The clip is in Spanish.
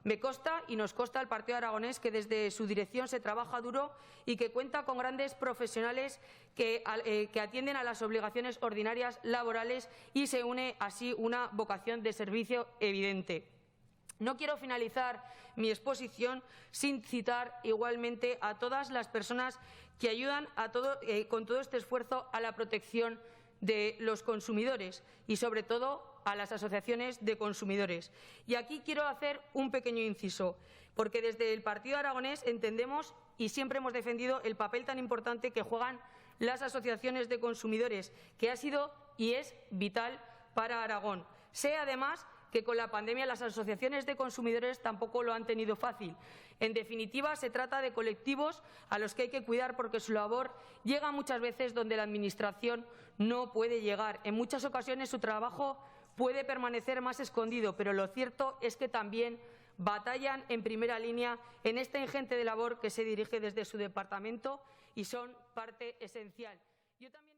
Me consta y nos consta al Partido Aragonés que desde su dirección se trabaja duro y que cuenta con grandes profesionales que atienden a las obligaciones ordinarias laborales y se une así una vocación de servicio evidente. No quiero finalizar mi exposición sin citar igualmente a todas las personas que ayudan con todo este esfuerzo a la protección de los consumidores y, sobre todo, a las asociaciones de consumidores. Y aquí quiero hacer un pequeño inciso, porque desde el Partido Aragonés entendemos y siempre hemos defendido el papel tan importante que juegan las asociaciones de consumidores, que ha sido y es vital para Aragón. Sé, además, que con la pandemia las asociaciones de consumidores tampoco lo han tenido fácil. En definitiva, se trata de colectivos a los que hay que cuidar porque su labor llega muchas veces donde la Administración no puede llegar. En muchas ocasiones su trabajo puede permanecer más escondido, pero lo cierto es que también batallan en primera línea en esta ingente labor que se dirige desde su departamento y son parte esencial. Yo también